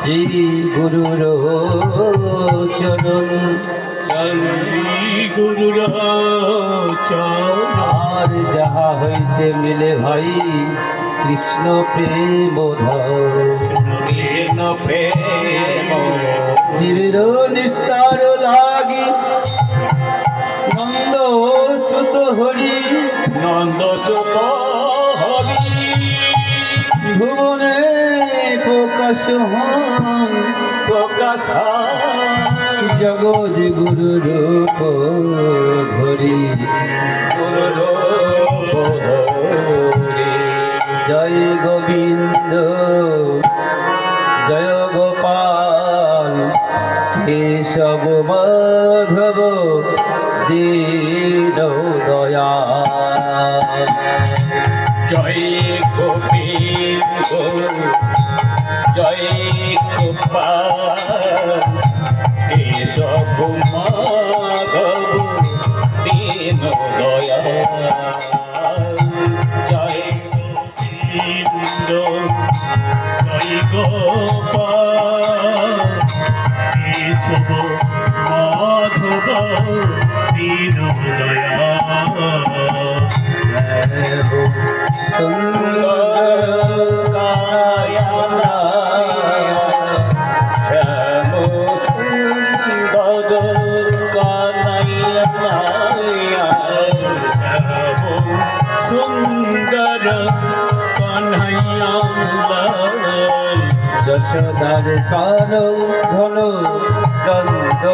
শ্রী গুরুর চরণ, গুরুর চরণ। আর যাহা হইতে মিলে ভাই কৃষ্ণ প্রেম কৃষ্ণ প্রেম জীবের নিস্তার লাগি নন্দ সুত হরি, নন্দ সুত হরি ভুবনে প্রকাশ হন, প্রকাশ জগৎ গুরু রূপ ধরি। গুরু জয় গোবিন্দ জয় গোপাল কেশব মাধব দীন দয়াল। জয় গোবিন্দ জয় গোপাল কেশব মাধব দীন দয়াল। জয় গোবিন্দ জয় গোপাল কেশব মাধব দীন দয়াল। সুন্দর কানহাইয়া যশোদার কানন ধন দন্দ